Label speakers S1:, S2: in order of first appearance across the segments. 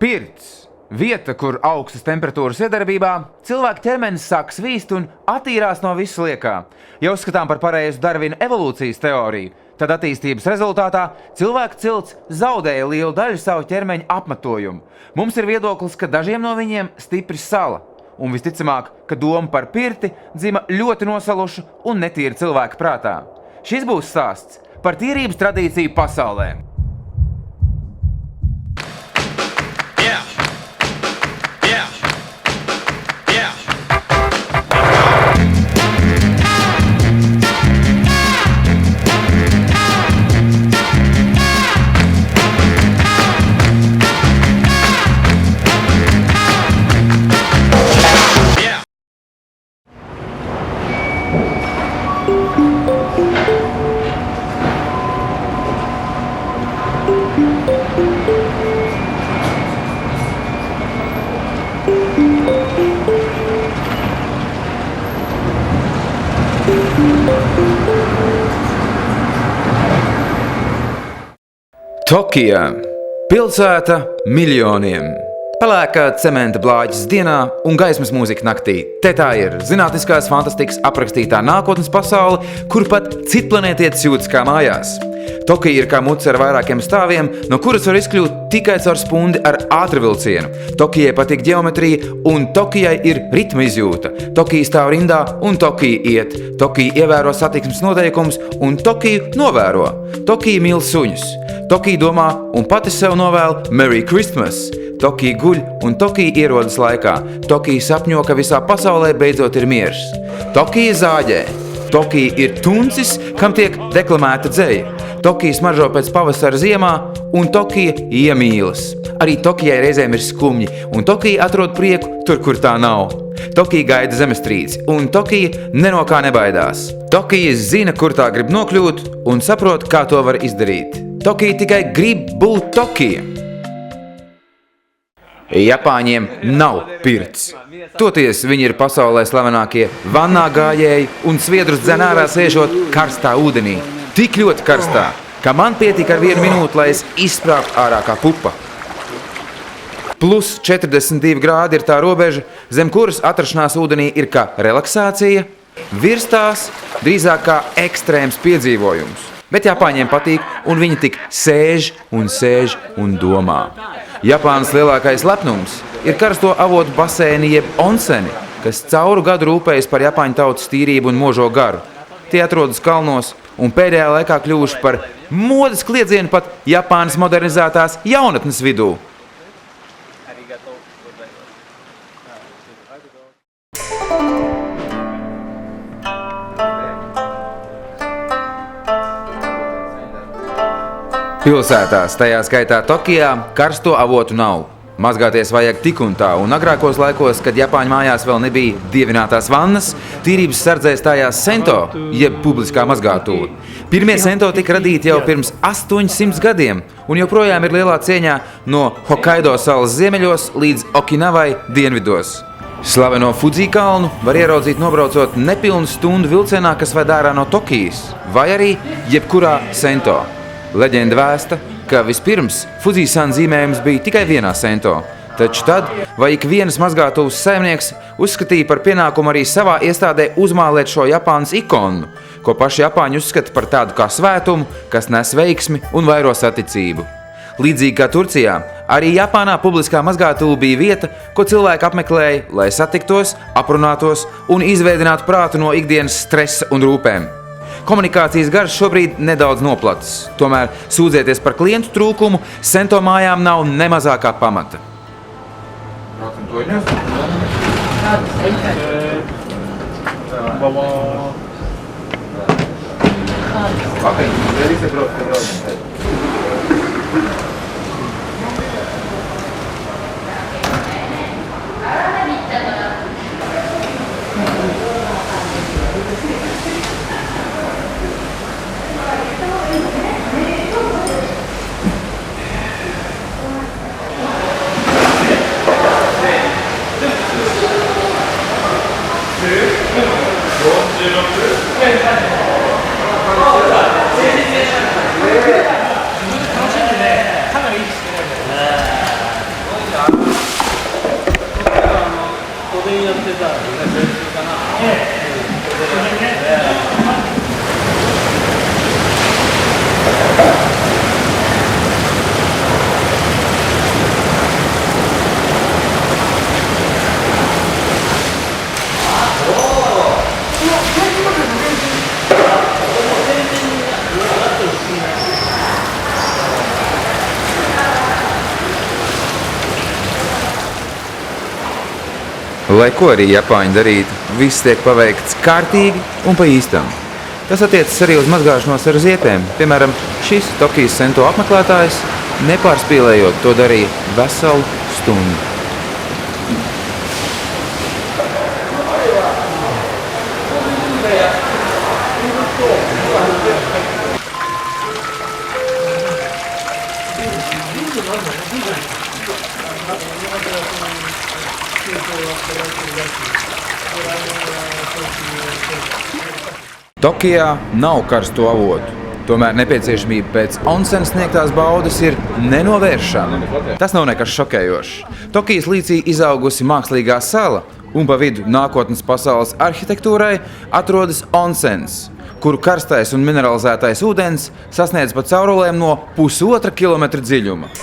S1: Pirts. Vieta, kur augstas temperatūras iedarbībā, cilvēka ķermenis sāk svīst un attīrās no visa liekā. Ja uzskatām par pareizu Darvina evolūcijas teoriju, tad attīstības rezultātā cilvēka cilts zaudēja lielu daļu savu ķermeņa apmetojumu. Mums ir viedoklis, ka dažiem no viņiem stipri sala, un visticamāk, ka doma par pirti dzima ļoti nosalušu un netīru cilvēka prātā. Šis būs stāsts par tīrības tradīciju pasaulē. Tokija – pilsēta miljoniem. Pelēkā cementa blāģis dienā un gaismas mūzika naktī. Te tā ir zinātniskās fantastikas aprakstītā nākotnes pasaule, kur pat citplanētietis jūtas kā mājās. Tokija ir kā muca ar vairākiem stāviem, no kuras var izkļūt tikai caur spundi ar ātrvilcienu. Tokijai patīk ģeometrija un Tokijai ir ritma izjūta. Tokija stāv rindā un Tokija iet. Tokija ievēro satiksmes noteikumus un Tokiju novēro. Tokija mīl suņus. Tokija domā un pati sev novēl Merry Christmas. Tokija guļ un Tokija ierodas laikā. Tokija sapņo, ka visā pasaulē beidzot ir miers. Tokija zāģē. Tokija ir tuncis, kam tiek deklamēta dzeja. Tokija smaržo pēc pavasara ziemā un Tokija iemīlas. Arī Tokijai reizēm ir skumji un Tokija atrod prieku tur, kur tā nav. Tokija gaida zemestrīci un Tokija no kā nebaidās. Tokija zina, kur tā grib nokļūt un saprot, kā to var izdarīt. Tokija tikai grib būt Tokija. Japāņiem nav pirts. Toties viņi ir pasaulē slavenākie vannā gājēji un sviedrus dzen ārā sēžot karstā ūdenī. Tik ļoti karstā, ka man pietika ar 1 minūti, lai es izsprāgtu ārā kā pupa. Plus 42 grādi ir tā robeža, zem kuras atrašanās ūdenī ir kā relaksācija, virs tās drīzāk kā ekstrēms piedzīvojums. Bet Japāņiem patīk, un viņi tik sēž un domā. Japānas lielākais lepnums ir karsto avotu basēni jeb onseni, kas cauru gadu rūpējas par japāņu tautas tīrību un možo garu. Tie atrodas kalnos un pēdējā laikā kļuvuši par modes kliedzienu pat Japānas modernizētās jaunatnes vidū. Pilsētās, tajā skaitā Tokijā, karsto avotu nav. Mazgāties vajag tik un tā, un agrākos laikos, kad Japāņu mājās vēl nebija dievinātās vannas, tīrības sardzē stājās sento, jeb publiskā mazgātuve. Pirmie sento tika radīti jau pirms 800 gadiem, un joprojām ir lielā cieņā no Hokaido salas ziemeļos līdz Okinavai dienvidos. Slaveno Fudzi kalnu var ieraudzīt nobraucot nepilnu stundu vilcienā, kas ved ārā no Tokijas, vai arī jebkurā sento. Leģenda vēsta, ka vispirms Fudzi-san zīmējums bija tikai vienā sento, taču tad vai ik vienas mazgātuves saimnieks uzskatīja par pienākumu arī savā iestādē uzmālēt šo Japānas ikonu, ko paši Japāņi uzskata par tādu kā svētumu, kas nes veiksmi un vairo saticību. Līdzīgi kā Turcijā, arī Japānā publiskā mazgātuve bija vieta, ko cilvēki apmeklēja, lai satiktos, aprunātos un izveidinātu prātu no ikdienas stresa un rūpēm. Komunikācijas gars šobrīd nedaudz noplacis, tomēr sūdzēties par klientu trūkumu sento mājām nav ne mazākā pamata. Lai ko arī Japāņi darītu, viss tiek paveikts kārtīgi un pa īstam. Tas attiecas arī uz mazgāšanos ar ziepēm. Piemēram, šis Tokijas Sento apmeklētājs, nepārspīlējot, to darīja veselu stundu. Tokijā nav karsto avotu, tomēr nepieciešamība pēc onsen sniegtās baudas ir nenovēršama. Tas nav nekas šokējošs. Tokijas līcī izaugusi mākslīgā sala un pa vidu nākotnes pasaules arhitektūrai atrodas onsens, kuru karstais un mineralizētais ūdens sasniedz pa caurulēm no 1,5 kilometra dziļuma.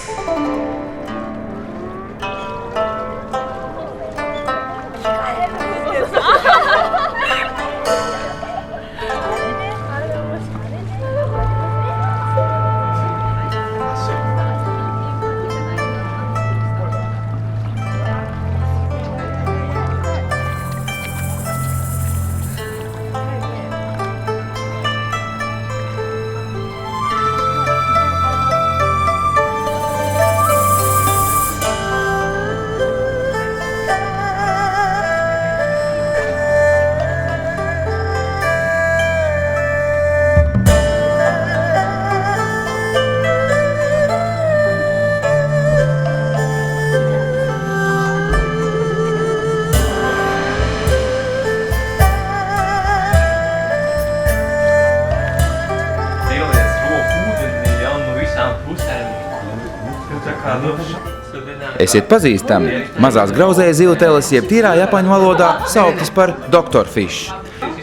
S1: Esiet pazīstami. Mazās grauzēja zivteles, jeb tīrā japāņu valodā sauktas par Dr. Fish.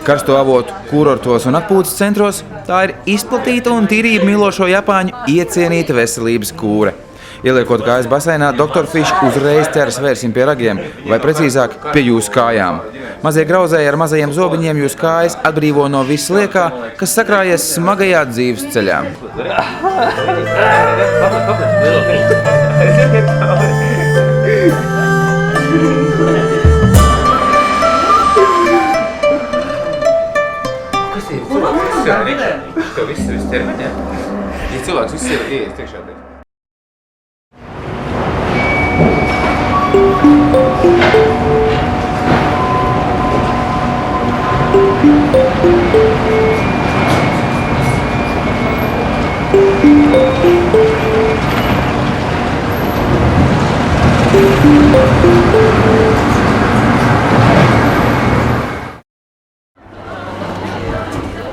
S1: Karsto avotu kurortos un atpūtas centros tā ir izplatīta un tīrību mīlošo japāņu iecienīta veselības kūre. Ieliekot kājas baseinā, Dr. Fish uzreiz ķeras vērsim pie ragiem, vai precīzāk pie jūsu kājām. Mazie grauzēji ar mazajiem zobiņiem jūs kājas atbrīvo no viss liekā, kas sakrājies smagajā dzīves ceļā.
S2: Kas ir? Tev viss ir ķermeņā? Ja cilvēks viss ir ieies tiekšā.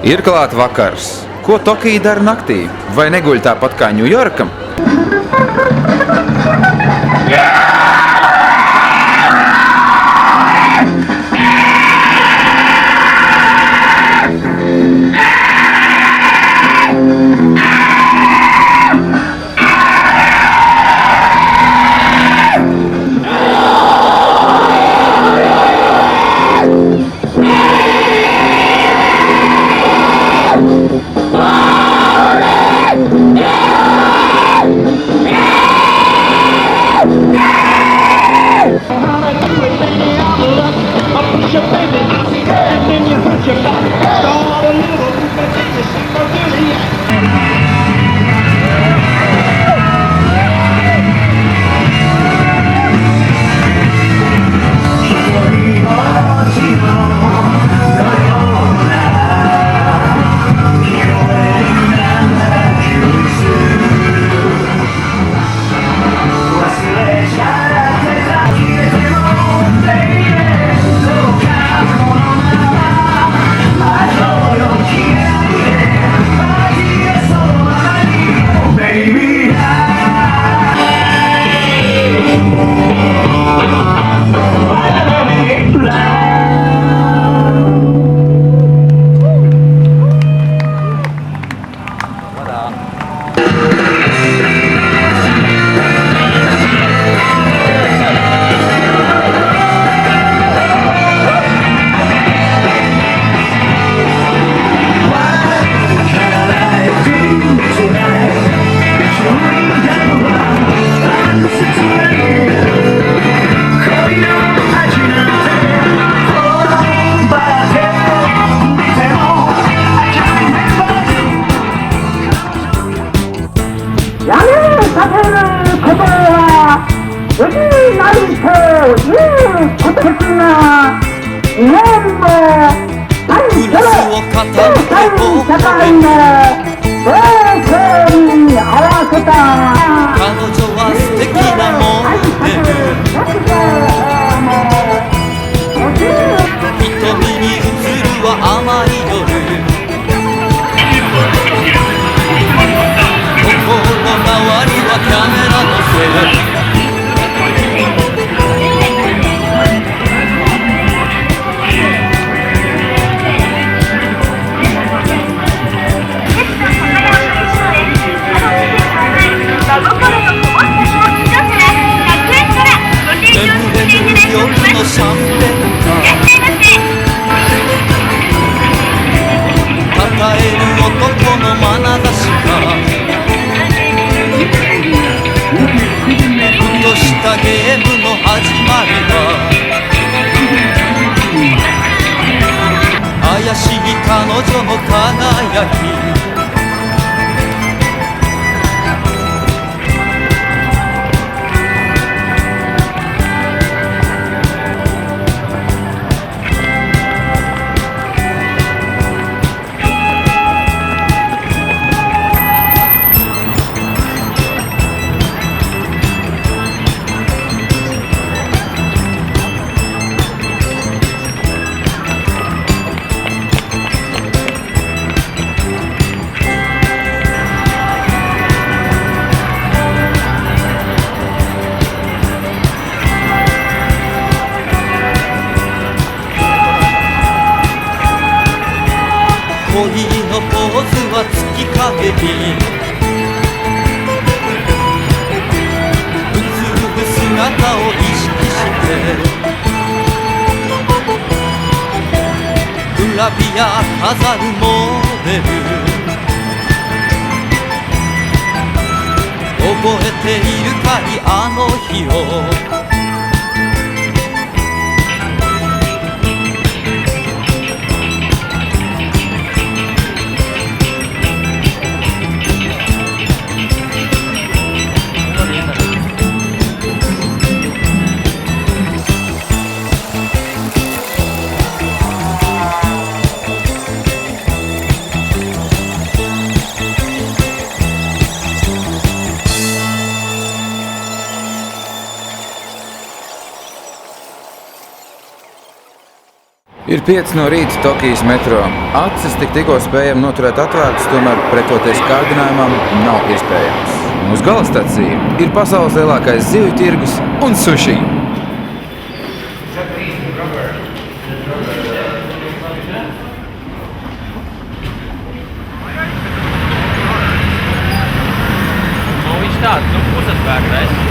S1: Ir klāt vakars. Ko Tokija dara naktī? Vai neguļ tāpat kā Ņujorka?
S3: グラスを傾けと彼女は素敵なモデル瞳に映るは甘い夜心変わりはキャメラのせい夜のシャンペン抱える男の眼差しがふとしたゲームの始まりは怪しい彼女の輝き恋のポーズは月影にうつむ姿を意識してグラビア飾るモデル覚えているかいあの日を
S1: Ir 5 no rīta Tokijas metro. Acis tikko spējam noturēt atvērtas, tomēr pretoties kārdinājumam nav iespējams. Uz galastaciju ir pasaules lielākais zivju tirgus un sushi.
S2: Viņš tāds, pusatvērtais.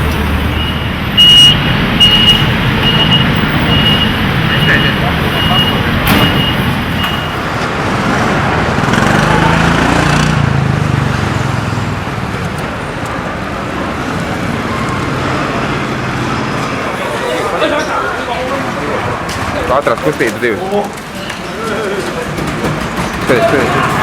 S2: Ātrās kustības divas. Skaties.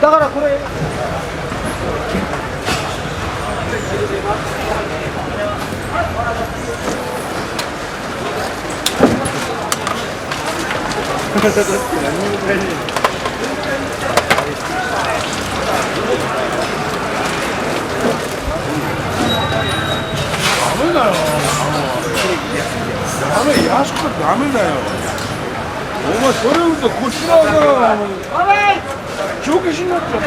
S4: だからこれダメだよ。ダメ、安くてダメだよ。お前それ売るとこちらが帳消しになっちゃう。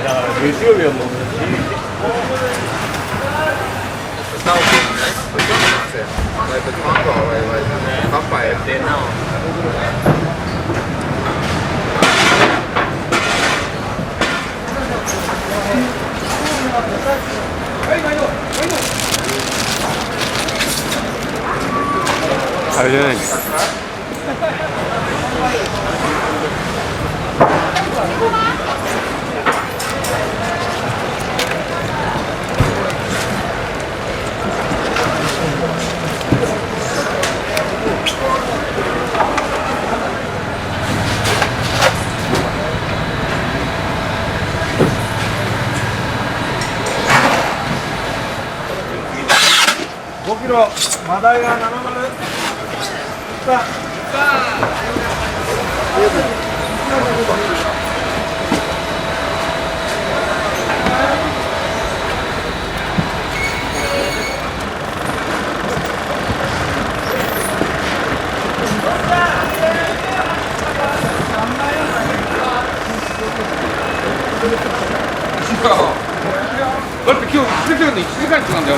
S4: だから月曜日はもう
S2: Tahu kan? Betul mas ya. Vai betul vai apa ya? Denau. Ada ni.5
S4: キロ、マダイが70。さ
S2: だって今日1時間で1時間ってなんだよ。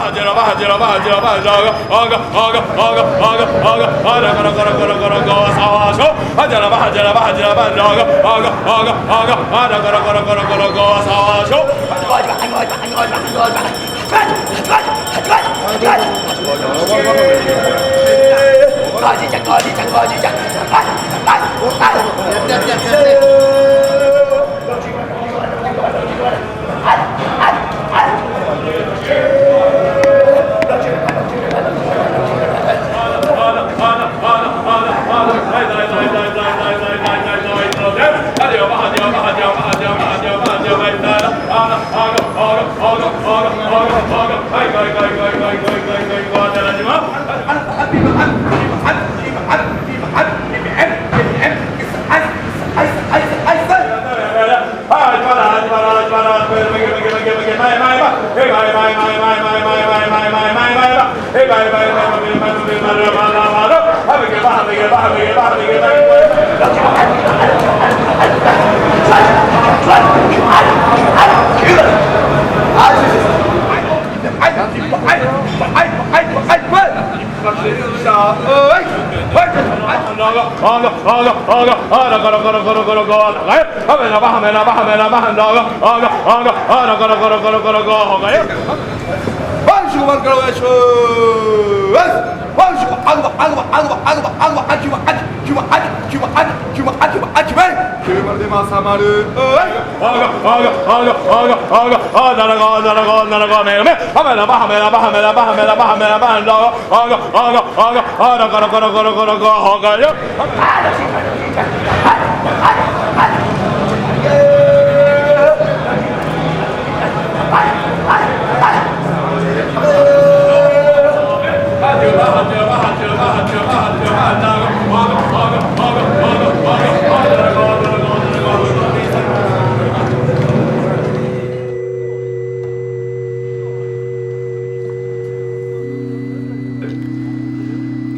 S4: あ、じゃあ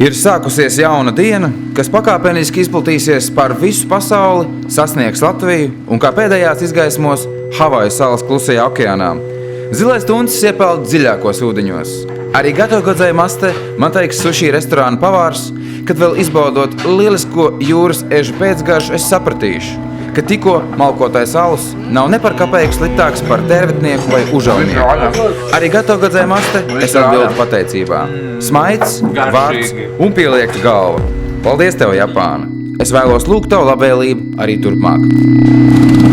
S1: Ir sākusies jauna diena, kas pakāpeniski izplatīsies pār visu pasauli, sasniegs Latviju un kā pēdējās izgaismos Havaju salas klusajā okeānā. Zilais tuncis iepeld dziļākos ūdeņos. Arī Gatogodzai Maste man teiks suši restorāna pavārs, kad vēl izbaudot lielisko jūras ežu pēcgaršu, es sapratīšu, ka tikko malkotais alus nav ne par kapeiku sliktāks par tērvetnieku vai užaunieku. Arī Gatogodzai Maste es atbildu pateicībā. Smaids, vārds un pieliekta galva. Paldies tev, Japāna! Es vēlos lūgt tavu labvēlību arī turpmāk.